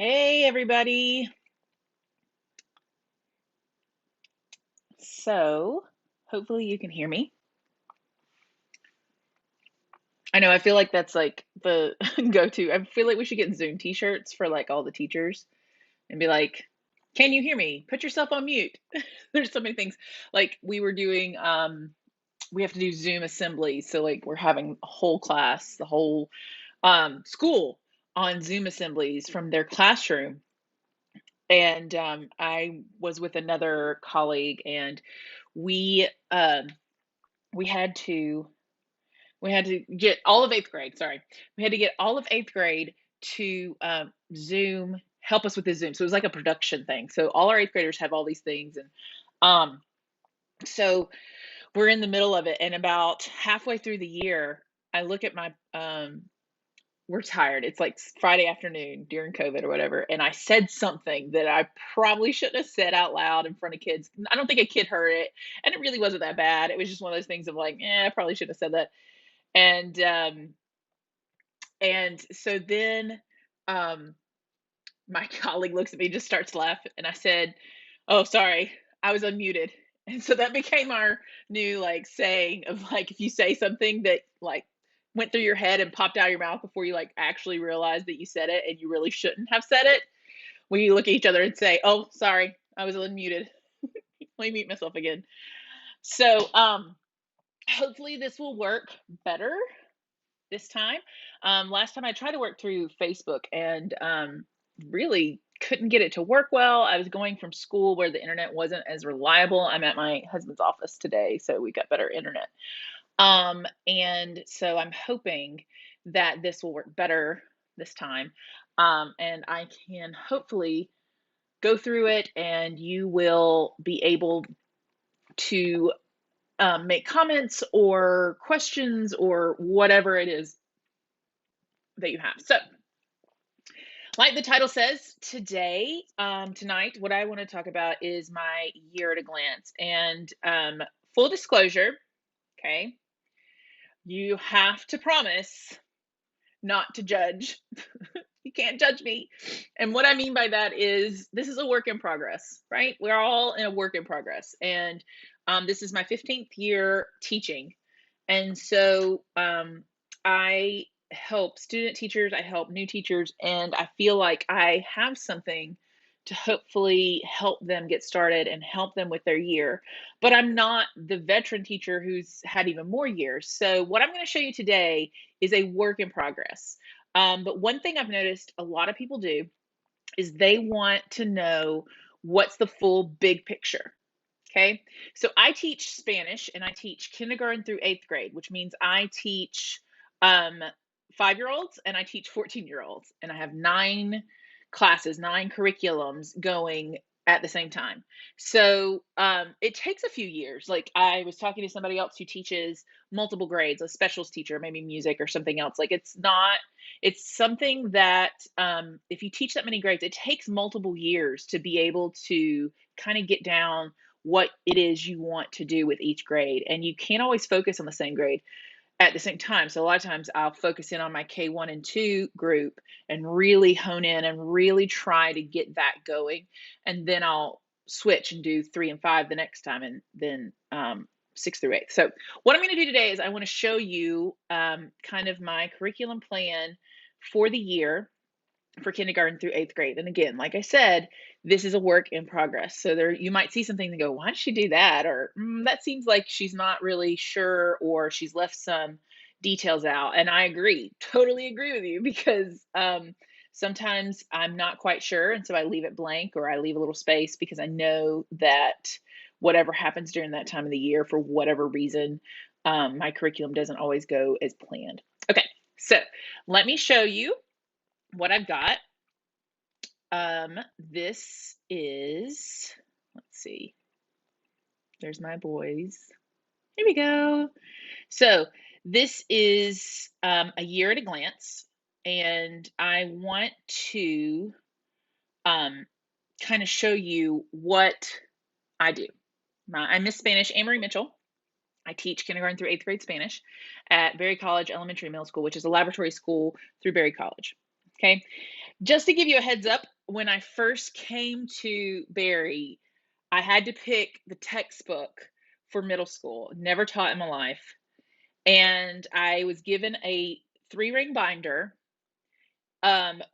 Hey, everybody. So, hopefully you can hear me. I know I feel like that's like the go-to. I feel like we should get Zoom t-shirts for like all the teachers and be like, "Can you hear me? Put yourself on mute." There's so many things. Like we were doing we have to do Zoom assemblies. So like we're having a whole class, the whole school on Zoom assemblies from their classroom. And I was with another colleague and we we had to we had to get all of 8th grade, sorry. We had to get all of 8th grade to Zoom, help us with the Zoom. So it was like a production thing. So all our 8th graders have all these things and um so we're in the middle of it and about halfway through the year, I look at my we're tired. It's like Friday afternoon during COVID or whatever, and I said something that I probably shouldn't have said out loud in front of kids. I don't think a kid heard it, and it really wasn't that bad. It was just one of those things of like, I probably shouldn't have said that. And and so then um my colleague looks at me, just starts laughing, and I said, "Oh, sorry, I was unmuted." And so that became our new like saying of like if you say something that like went through your head and popped out of your mouth before you like actually realized that you said it and you really shouldn't have said it, we look at each other and say, "Oh, sorry, I was unmuted. Let me mute myself again." So hopefully this will work better this time. Last time I tried to work through Facebook and really couldn't get it to work well. I was going from school where the internet wasn't as reliable. I'm at my husband's office today, so we got better internet. And so I'm hoping that this will work better this time. And I can hopefully go through it and you will be able to make comments or questions or whatever it is that you have. So, like the title says, tonight, what I want to talk about is my year at a glance. And full disclosure, okay, you have to promise not to judge. You can't judge me. And what I mean by that is this is a work in progress, right? We're all in a work in progress. And this is my 15th year teaching. And so I help student teachers, I help new teachers, and I feel like I have something to hopefully help them get started and help them with their year. But I'm not the veteran teacher who's had even more years. So, what I'm going to show you today is a work in progress. But one thing I've noticed a lot of people do is they want to know what's the full big picture. Okay. So I teach Spanish and I teach kindergarten through 8th grade, which means I teach um, 5 year olds and I teach 14-year-olds. And I have 9 classes, 9 curriculums going at the same time. So it takes a few years. Like I was talking to somebody else who teaches multiple grades, a specials teacher, maybe music or something else. Like it's something that if you teach that many grades, it takes multiple years to be able to kind of get down what it is you want to do with each grade. And you can't always focus on the same grade at the same time. So a lot of times I'll focus in on my K1 and 2 group and really hone in and really try to get that going. And then I'll switch and do 3 and 5 the next time and then 6 through 8. So what I'm going to do today is I want to show you kind of my curriculum plan for the year for kindergarten through 8th grade. And again, like I said, this is a work in progress. So there you might see something and go, why did she do that? Or that seems like she's not really sure, or she's left some details out. And I agree, totally agree with you because sometimes I'm not quite sure. And so I leave it blank or I leave a little space because I know that whatever happens during that time of the year, for whatever reason, my curriculum doesn't always go as planned. Okay, so let me show you what I've got. This is, let's see, there's my boys. Here we go. So this is a year at a glance, and I want to kind of show you what I do. I'm Miss Spanish, Anne-Marie Mitchell. I teach kindergarten through 8th grade Spanish at Berry College Elementary Middle School, which is a laboratory school through Berry College. Okay. Just to give you a heads up, when I first came to Barry, I had to pick the textbook for middle school, never taught in my life. And I was given a 3-ring binder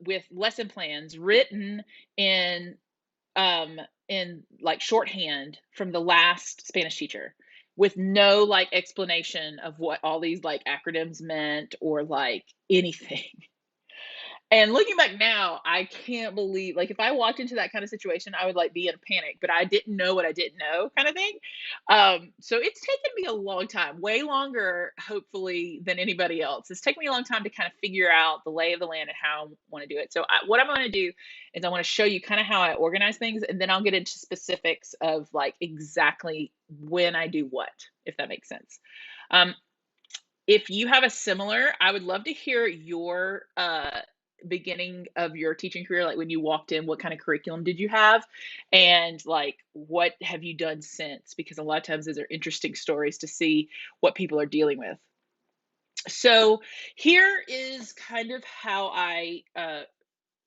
with lesson plans written in like shorthand from the last Spanish teacher with no like explanation of what all these like acronyms meant or like anything. And looking back now, I can't believe like if I walked into that kind of situation, I would like be in a panic, but I didn't know what I didn't know kind of thing. So it's taken me a long time, way longer, hopefully, than anybody else. It's taken me a long time to kind of figure out the lay of the land and how I want to do it. So what I'm going to do is I want to show you kind of how I organize things, and then I'll get into specifics of like exactly when I do what, if that makes sense. Um, if you have a similar, I would love to hear your beginning of your teaching career, like when you walked in, what kind of curriculum did you have? And like, what have you done since? Because a lot of times those are interesting stories to see what people are dealing with. So here is kind of how I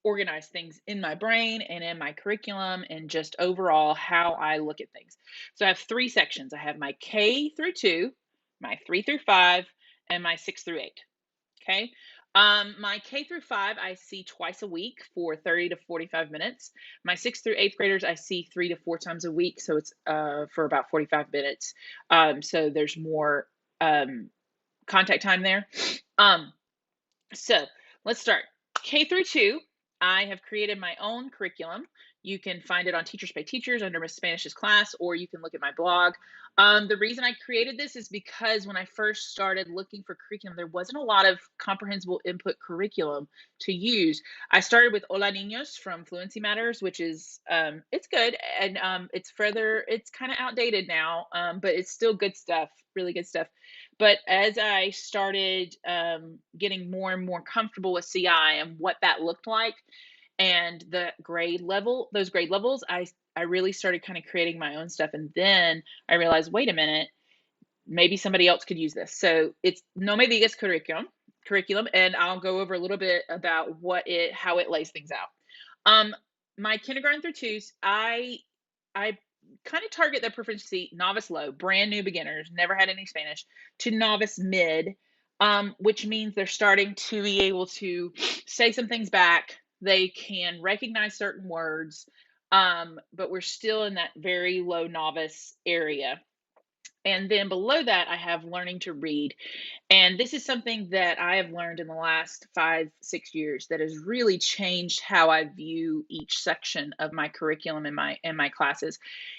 organize things in my brain and in my curriculum and just overall how I look at things. So I have 3 sections. I have my K through 2, my 3 through 5, and my 6 through 8. Okay. My K through 5, I see twice a week for 30 to 45 minutes. My 6th through 8th graders, I see 3 to 4 times a week. So it's for about 45 minutes. So there's more contact time there. So let's start. K through 2, I have created my own curriculum. You can find it on Teachers Pay Teachers under Miss Spanish's class, or you can look at my blog. The reason I created this is because when I first started looking for curriculum, there wasn't a lot of comprehensible input curriculum to use. I started with Hola Niños from Fluency Matters, which is it's good, and it's kind of outdated now, but it's still good stuff, really good stuff. But as I started getting more and more comfortable with CI and what that looked like and those grade levels, I really started kind of creating my own stuff. And then I realized, wait a minute, maybe somebody else could use this. So it's No Me Digas curriculum, and I'll go over a little bit about how it lays things out. My kindergarten through twos, I kind of target their proficiency novice low, brand new beginners, never had any Spanish, to novice mid, which means they're starting to be able to say some things back. They can recognize certain words, but we're still in that very low novice area. And then below that, I have learning to read. And this is something that I have learned in the last 5, 6 years that has really changed how I view each section of my curriculum in my classes.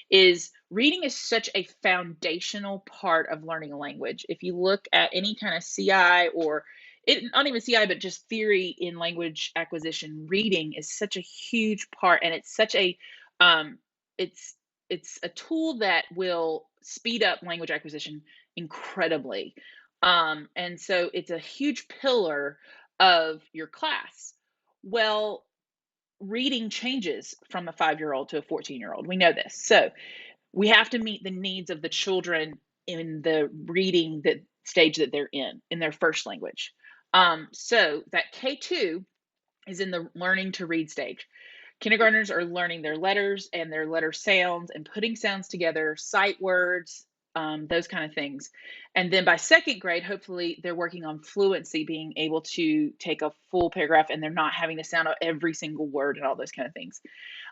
Is reading is such a foundational part of learning a language. If you look at any kind of CI or not even CI, but just theory in language acquisition, reading is such a huge part, and it's such a it's it's a tool that will speed up language acquisition incredibly. And so it's a huge pillar of your class. Well, reading changes from a 5-year-old to a 14-year-old. We know this. So we have to meet the needs of the children in the reading that stage that they're in their first language. So that K2 is in the learning to read stage. Kindergartners are learning their letters and their letter sounds and putting sounds together, sight words, those kind of things. And then by 2nd grade, hopefully they're working on fluency, being able to take a full paragraph and they're not having to sound out every single word and all those kind of things.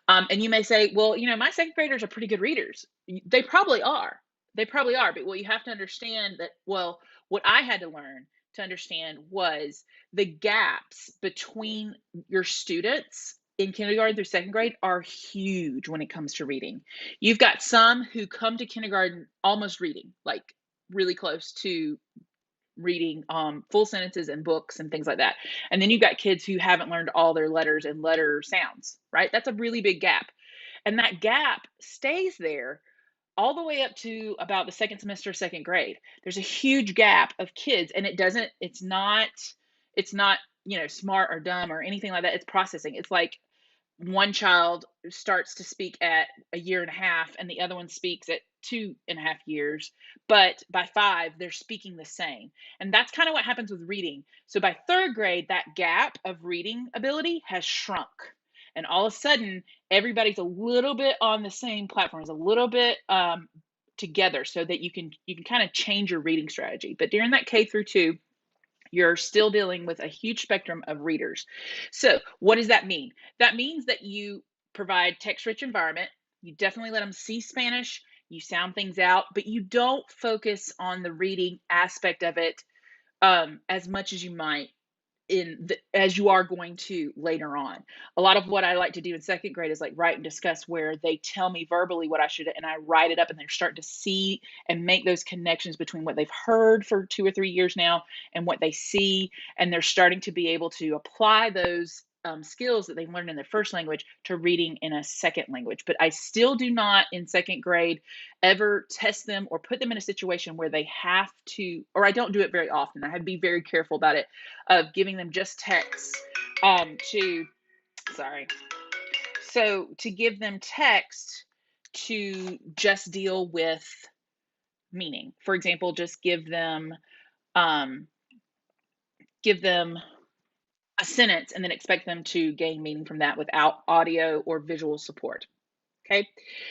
And you may say, well, my 2nd graders are pretty good readers. They probably are. They probably are. But what you have to understand that, well, what I had to learn to understand was the gaps between your students in kindergarten through 2nd grade are huge when it comes to reading. You've got some who come to kindergarten almost reading, like really close to reading full sentences and books and things like that. And then you've got kids who haven't learned all their letters and letter sounds, right? That's a really big gap. And that gap stays there all the way up to about the 2nd semester, 2nd grade. There's a huge gap of kids, and it's not, smart or dumb or anything like that. It's processing. It's like one child starts to speak at a year and a half and the other one speaks at 2.5 years, but by 5, they're speaking the same. And that's kind of what happens with reading. So by 3rd grade, that gap of reading ability has shrunk. And all of a sudden, everybody's a little bit on the same platform, is a little bit together, so that you can kind of change your reading strategy. But during that K through 2, you're still dealing with a huge spectrum of readers. So what does that mean? That means that you provide text-rich environment. You definitely let them see Spanish. You sound things out, but you don't focus on the reading aspect of it as much as you might as you are going to later on. A lot of what I like to do in 2nd grade is like write and discuss, where they tell me verbally what I should, and I write it up, and they're starting to see and make those connections between what they've heard for 2 or 3 years now and what they see, and they're starting to be able to apply those skills that they learned in their first language to reading in a second language. But I still do not in 2nd grade ever test them or put them in a situation where they have to, or I don't do it very often. I have to be very careful about it, of giving them just text to, sorry. So to give them text to just deal with meaning. For example, just um, give them a sentence and then expect them to gain meaning from that without audio or visual support. Okay.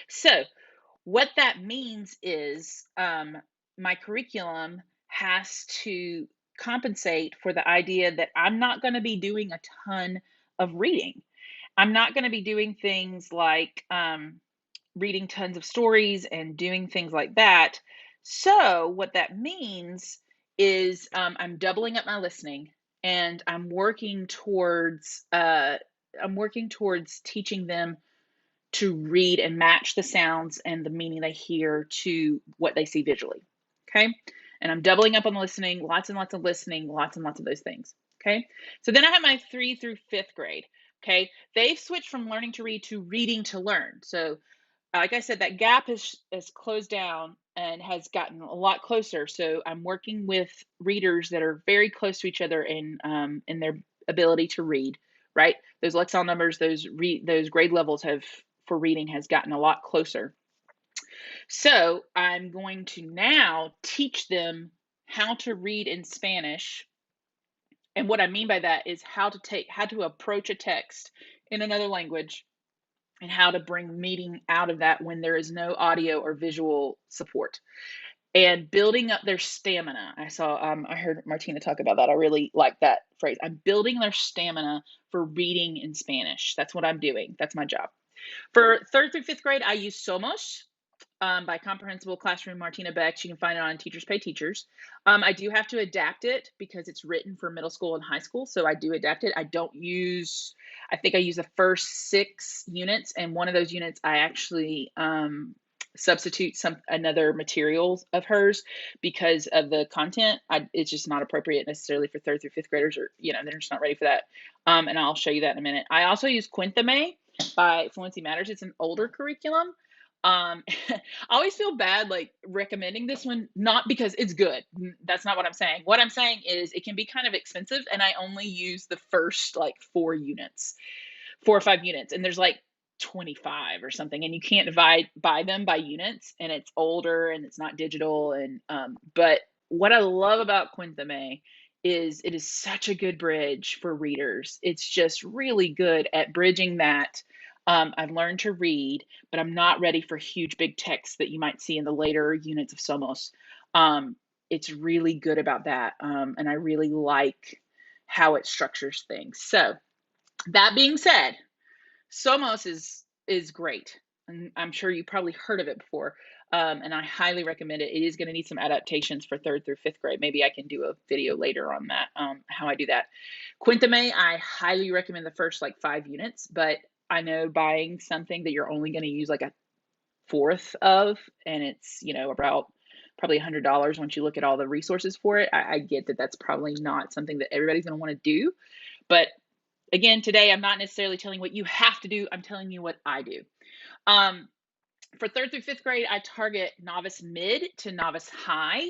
So what that means is my curriculum has to compensate for the idea that I'm not going to be doing a ton of reading. I'm not going to be doing things like reading tons of stories and doing things like that. So, what that means is I'm doubling up my listening, and I'm working towards teaching them to read and match the sounds and the meaning they hear to what they see visually. Okay. And I'm doubling up on the listening, lots and lots of listening, lots and lots of those things. Okay. So then I have my 3 through 5th grade. Okay. They've switched from learning to read to reading to learn. So, like I said, that gap is closed down and has gotten a lot closer. So I'm working with readers that are very close to each other in their ability to read. Right, those Lexile numbers, those grade levels have for reading has gotten a lot closer. So I'm going to now teach them how to read in Spanish. And what I mean by that is how to approach a text in another language, and how to bring meaning out of that when there is no audio or visual support, and building up their stamina. I heard Martina talk about that. I really like that phrase. I'm building their stamina for reading in Spanish. That's what I'm doing. That's my job. For 3rd through 5th grade, I use Somos by Comprehensible Classroom, Martina Beck. You can find it on Teachers Pay Teachers. I do have to adapt it because it's written for middle school and high school, so I do adapt it. I think I use the first 6 units, and one of those units I actually substitute another material of hers because of the content. It's just not appropriate necessarily for 3rd through 5th graders, or they're just not ready for that. And I'll show you that in a minute. I also use Cuéntame by Fluency Matters. It's an older curriculum. I always feel bad like recommending this one, not because it's good. That's not what I'm saying. What I'm saying is it can be kind of expensive, and I only use the first like 4 or 5 units, and there's like 25 or something, and you can't buy them by units, and it's older and it's not digital. And but what I love about Cuéntame is it is such a good bridge for readers. It's just really good at bridging that. I've learned to read, but I'm not ready for huge big text that you might see in the later units of Somos. It's really good about that, and I really like how it structures things. So that being said, Somos is great, and I'm sure you probably heard of it before, and I highly recommend it. It is going to need some adaptations for 3rd through 5th grade. Maybe I can do a video later on that, how I do that. Cuéntame, I highly recommend the first like 5 units, but I know buying something that you're only going to use like a 4th of, and it's about probably $100 once you look at all the resources for it. I get that that's probably not something that everybody's going to want to do, but again, today I'm not necessarily telling what you have to do. I'm telling you what I do. For 3rd through 5th grade, I target novice mid to novice high.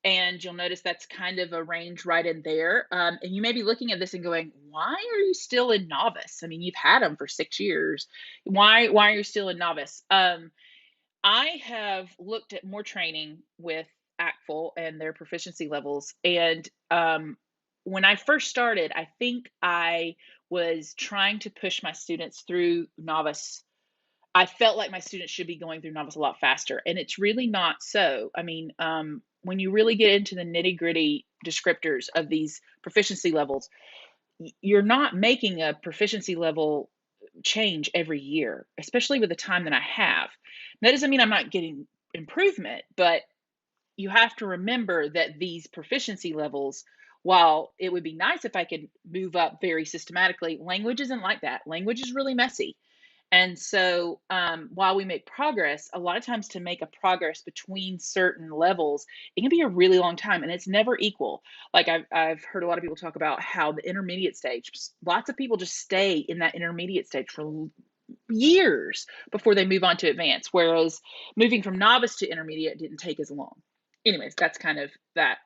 And you'll notice that's kind of a range right in there. And you may be looking at this and going, why are you still in novice? I mean, you've had them for 6 years. Why are you still in novice? I have looked at more training with ACTFL and their proficiency levels. And when I first started, I think I was trying to push my students through novice. I felt like my students should be going through novice a lot faster, and it's really not so. I mean, when you really get into the nitty gritty descriptors of these proficiency levels, you're not making a proficiency level change every year, especially with the time that I have. That doesn't mean I'm not getting improvement, but you have to remember that these proficiency levels, while it would be nice if I could move up very systematically, language isn't like that. Language is really messy. And so, while we make progress, a lot of times to make a progress between certain levels, it can be a really long time and it's never equal. Like I've heard a lot of people talk about how the intermediate stage, lots of people just stay in that intermediate stage for years before they move on to advanced, whereas moving from novice to intermediate didn't take as long. Anyways, that's kind of that.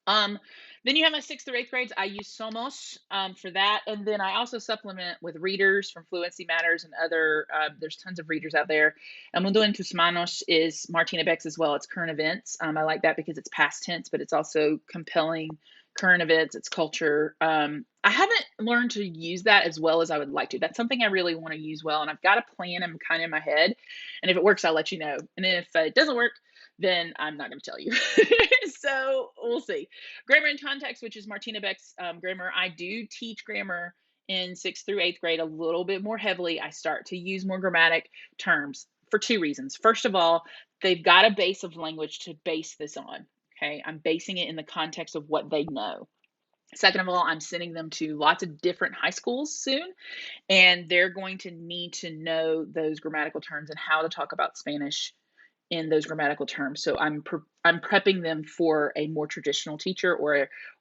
Um, then you have my sixth through eighth grades. I use Somos for that. And then I also supplement with readers from Fluency Matters and other, there's tons of readers out there. El Mundo en Tus Manos is Martina Beck's as well. It's current events. I like that because it's past tense, but it's also compelling current events, it's culture. I haven't learned to use that as well as I would like to. That's something I really want to use well. And I've got a plan. I'm kind of in my head. And if it works, I'll let you know. And if it doesn't work, then I'm not going to tell you. So we'll see. Grammar and context, which is Martina Beck's grammar. I do teach grammar in sixth through eighth grade a little bit more heavily. I start to use more grammatic terms for two reasons. First of all, they've got a base of language to base this on. Okay, I'm basing it in the context of what they know. Second of all, I'm sending them to lots of different high schools soon, and they're going to need to know those grammatical terms and how to talk about Spanish in those grammatical terms. So I'm prepping them for a more traditional teacher,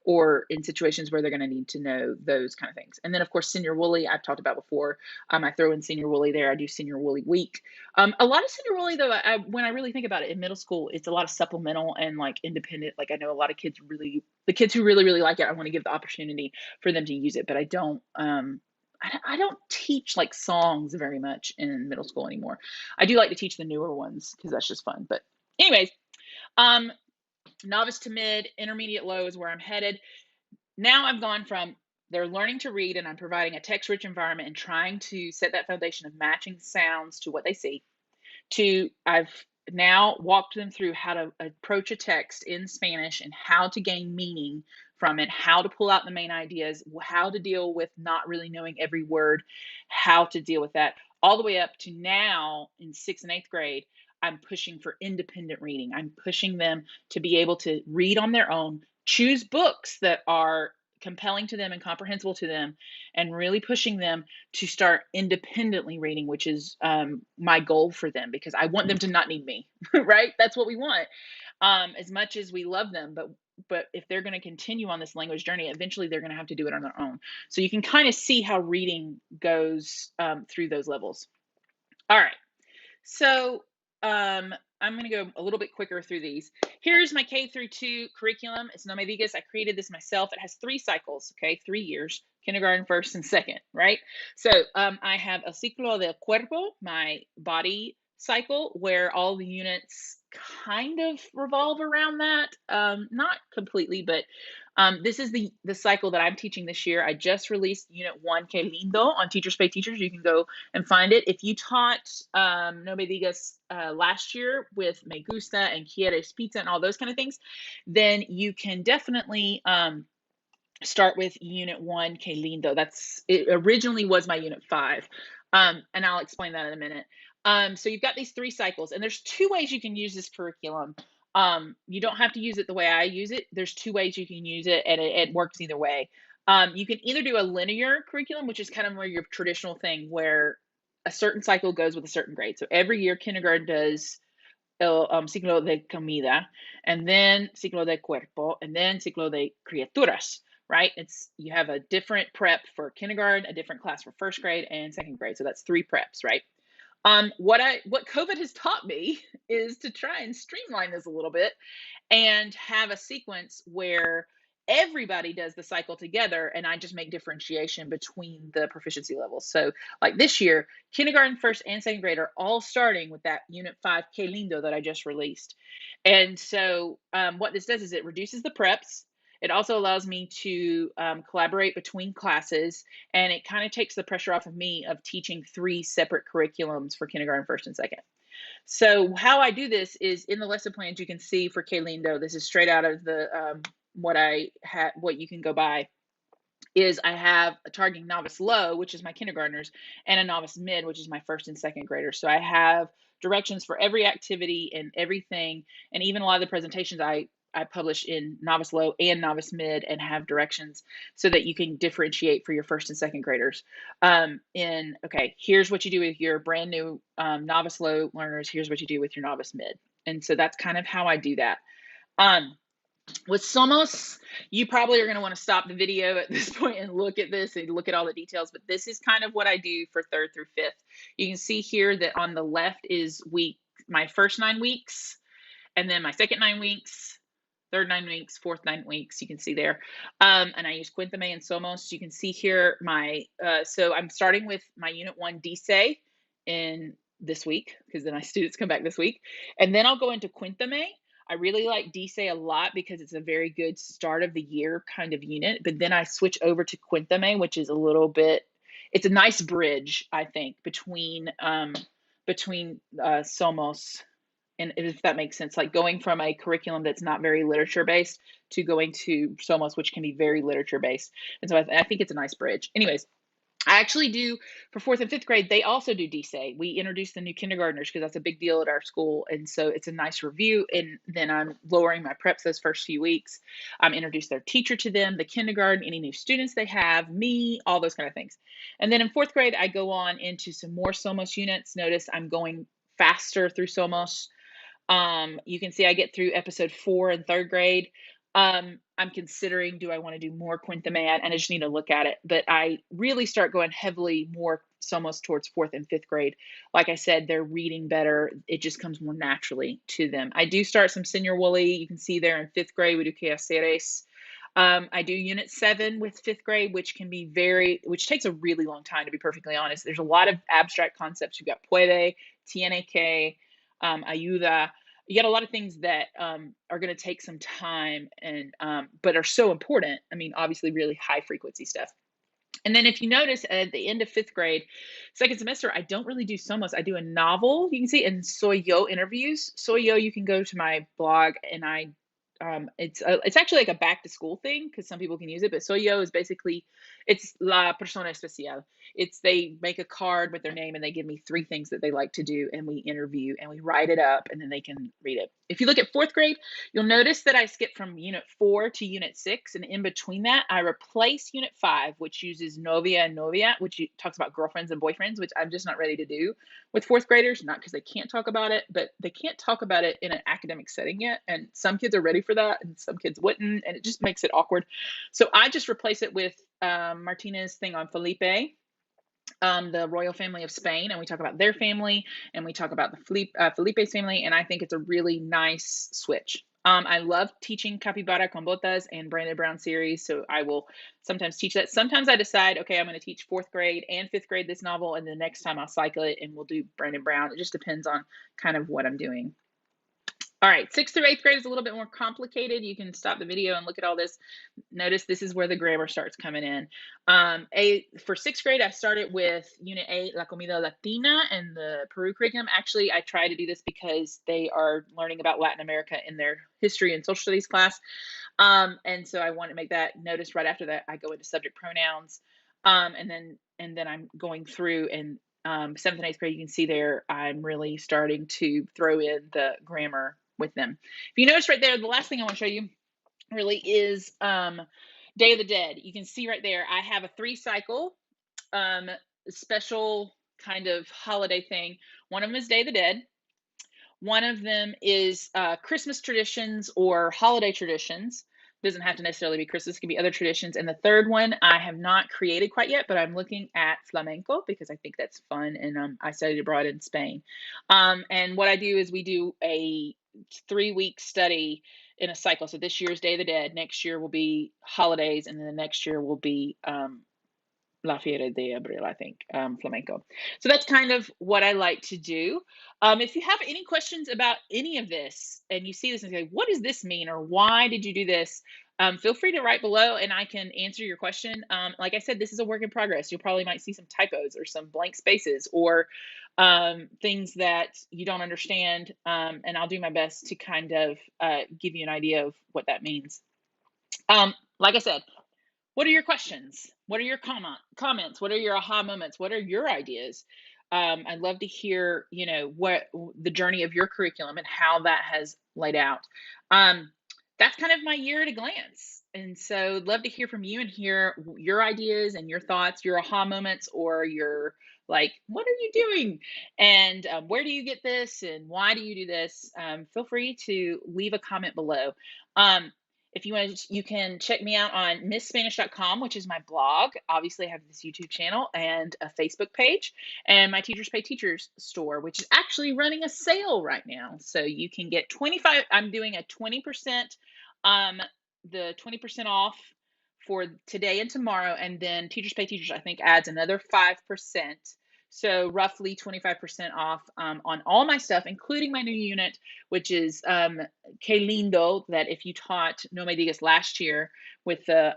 or in situations where they're going to need to know those kind of things. And then of course Senior Wooly, I've talked about before. I throw in Senior Wooly there. I do Senior Wooly week. A lot of Senior Wooly though, when I really think about it, in middle school, it's a lot of supplemental and like independent. Like I know a lot of kids the kids who really like it, I want to give the opportunity for them to use it, but I don't. I don't teach like songs very much in middle school anymore. I do like to teach the newer ones because that's just fun. But anyways, um, novice to mid, intermediate low is where I'm headed. Now I've gone from they're learning to read and I'm providing a text-rich environment and trying to set that foundation of matching sounds to what they see, to I've now walked them through how to approach a text in Spanish and how to gain meaning from it, how to pull out the main ideas, how to deal with not really knowing every word, how to deal with that, all the way up to now in sixth and eighth grade. I'm pushing for independent reading. I'm pushing them to be able to read on their own, choose books that are compelling to them and comprehensible to them, and really pushing them to start independently reading, which is my goal for them because I want them to not need me, right? That's what we want. As much as we love them, but if they're going to continue on this language journey, eventually they're going to have to do it on their own. So you can kind of see how reading goes through those levels. All right. So I'm going to go a little bit quicker through these. Here's my K through 2 curriculum. It's No Me Digas. I created this myself. It has 3 cycles, okay, 3 years, kindergarten, first, and second, right? So I have El Ciclo del Cuerpo, my body cycle, where all the units kind of revolve around that. Not completely, but this is the cycle that I'm teaching this year. I just released Unit 1, Que Lindo, on Teachers Pay Teachers. You can go and find it. If you taught No Me Digas last year with Me Gusta and Quieres Pizza and all those kind of things, then you can definitely start with Unit 1, Que Lindo. It originally was my Unit 5, and I'll explain that in a minute. So you've got these 3 cycles, and there's 2 ways you can use this curriculum. You don't have to use it the way I use it. There's 2 ways you can use it, and it works either way. You can either do a linear curriculum, which is kind of more your traditional thing, where a certain cycle goes with a certain grade. So every year, kindergarten does el ciclo de comida, and then ciclo de cuerpo, and then ciclo de criaturas, right? You have a different prep for kindergarten, a different class for first grade and second grade. So that's 3 preps, right? What COVID has taught me is to try and streamline this a little bit and have a sequence where everybody does the cycle together, and I just make differentiation between the proficiency levels. So like this year, kindergarten, first and second grade are all starting with that unit 5 Que Lindo that I just released. And so what this does is it reduces the preps. It also allows me to collaborate between classes, and it kind of takes the pressure off of me of teaching 3 separate curriculums for kindergarten, first and second. So how I do this is in the lesson plans you can see for Que Lindo. This is straight out of the what I had, what you can go by. Is I have a targeting novice low, which is my kindergartners, and a novice mid, which is my first and second graders. So I have directions for every activity and everything, and even a lot of the presentations I publish in novice low and novice mid and have directions so that you can differentiate for your first and second graders. Okay, here's what you do with your brand new novice low learners. Here's what you do with your novice mid. And so that's kind of how I do that. With Somos, you probably are going to want to stop the video at this point and look at this and look at all the details, but this is kind of what I do for third through fifth. You can see here that on the left is my first 9 weeks, and then my second 9 weeks, third 9 weeks, fourth 9 weeks, you can see there. And I use Cuéntame and Somos. You can see here so I'm starting with my Unit 1 Dice in this week, because then my students come back this week. And then I'll go into Cuéntame. I really like Dice a lot because it's a very good start of the year kind of unit. But then I switch over to Cuéntame, which is it's a nice bridge, I think, between Somos, and if that makes sense, like going from a curriculum that's not very literature based to going to Somos, which can be very literature based. And so I think it's a nice bridge. Anyways, I actually do for fourth and fifth grade. They also do Dice. We introduce the new kindergartners because that's a big deal at our school, and so it's a nice review. And then I'm lowering my preps those first few weeks. I'm introduce their teacher to them, the kindergarten, any new students they have, me, all those kind of things. And then in fourth grade, I go on into some more Somos units. Notice I'm going faster through Somos. You can see I get through episode 4 in third grade. I'm considering, do I want to do more Cuéntame? And I just need to look at it. But I really start going heavily more Somos towards fourth and fifth grade. Like I said, they're reading better. It just comes more naturally to them. I do start some Senior Wooly. You can see there in fifth grade, we do Que Haceres. I do unit 7 with fifth grade, which which takes a really long time, to be perfectly honest. There's a lot of abstract concepts. You've got puede, tiene que, ayuda. You got a lot of things that are going to take some time and but are so important. I mean, obviously, really high frequency stuff. And then if you notice at the end of fifth grade, second semester, I don't really do Somos. I do a novel, you can see, and Soy Yo interviews. Soy Yo, you can go to my blog, and it's actually like a back to school thing because some people can use it. But Soy Yo is basically, it's la persona especial. They make a card with their name and they give me 3 things that they like to do, and we interview and we write it up, and then they can read it. If you look at fourth grade, you'll notice that I skipped from unit 4 to unit 6, and in between that, I replace unit 5, which uses novia and novia, which talks about girlfriends and boyfriends, which I'm just not ready to do with fourth graders, not because they can't talk about it, but they can't talk about it in an academic setting yet. And some kids are ready for that, and some kids wouldn't, and it just makes it awkward. So I just replace it with Martinez thing on Felipe, the royal family of Spain, and we talk about their family, and we talk about the Felipe's family, and I think it's a really nice switch. I love teaching Capybara con Botas and Brandon Brown series, so I will sometimes teach that. Sometimes I decide, okay, I'm going to teach fourth grade and fifth grade this novel, and the next time I'll cycle it and we'll do Brandon Brown. It just depends on kind of what I'm doing. All right, 6th through 8th grade is a little bit more complicated. You can stop the video and look at all this. Notice this is where the grammar starts coming in. For 6th grade, I started with Unit 8, La Comida Latina, and the Peru curriculum. Actually, I try to do this because they are learning about Latin America in their history and social studies class. And so I want to make that notice. Right after that, I go into subject pronouns. And then I'm going through, and 7th and 8th grade, you can see there, I'm really starting to throw in the grammar with them. If you notice right there, the last thing I want to show you really is Day of the Dead. You can see right there, I have a 3 cycle special kind of holiday thing. One of them is Day of the Dead. One of them is Christmas traditions or holiday traditions. Doesn't have to necessarily be Christmas, it can be other traditions. And the third one I have not created quite yet, but I'm looking at flamenco because I think that's fun, and I studied abroad in Spain. And what I do is we do a 3-week study in a cycle. So this year's Day of the Dead, next year will be holidays, and then the next year will be La Fiera de Abril, I think, flamenco. So that's kind of what I like to do. If you have any questions about any of this and you see this and say, what does this mean? Or why did you do this? Feel free to write below and I can answer your question. Like I said, this is a work in progress. You probably might see some typos or some blank spaces or things that you don't understand. And I'll do my best to kind of give you an idea of what that means. Like I said, what are your questions? What are your comments? What are your aha moments? What are your ideas? I'd love to hear, what the journey of your curriculum and how that has laid out. That's kind of my year at a glance. And so I'd love to hear from you and hear your ideas and your thoughts, your aha moments, or your like, what are you doing? And where do you get this? And why do you do this? Feel free to leave a comment below. If you want to, you can check me out on missspanish.com, which is my blog. Obviously, I have this YouTube channel and a Facebook page, and my Teachers Pay Teachers store, which is actually running a sale right now. So you can get 25, I'm doing a 20%, the 20% off for today and tomorrow, and then Teachers Pay Teachers, I think, adds another 5%. So roughly 25% off on all my stuff, including my new unit, which is Que Lindo, that if you taught No Me Digas last year with the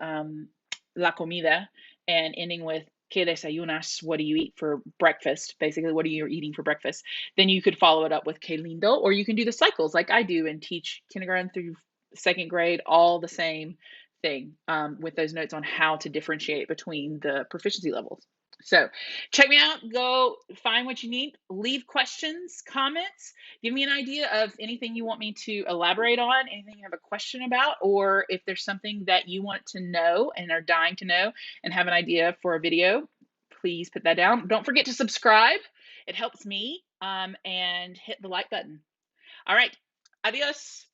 La Comida and ending with Que Desayunas, what do you eat for breakfast? Basically, what are you eating for breakfast? Then you could follow it up with Que Lindo, or you can do the cycles like I do and teach kindergarten through second grade, all the same thing with those notes on how to differentiate between the proficiency levels. So check me out. Go find what you need. Leave questions, comments. Give me an idea of anything you want me to elaborate on, anything you have a question about, or if there's something that you want to know and are dying to know and have an idea for a video, please put that down. Don't forget to subscribe. It helps me and hit the like button. All right. Adios.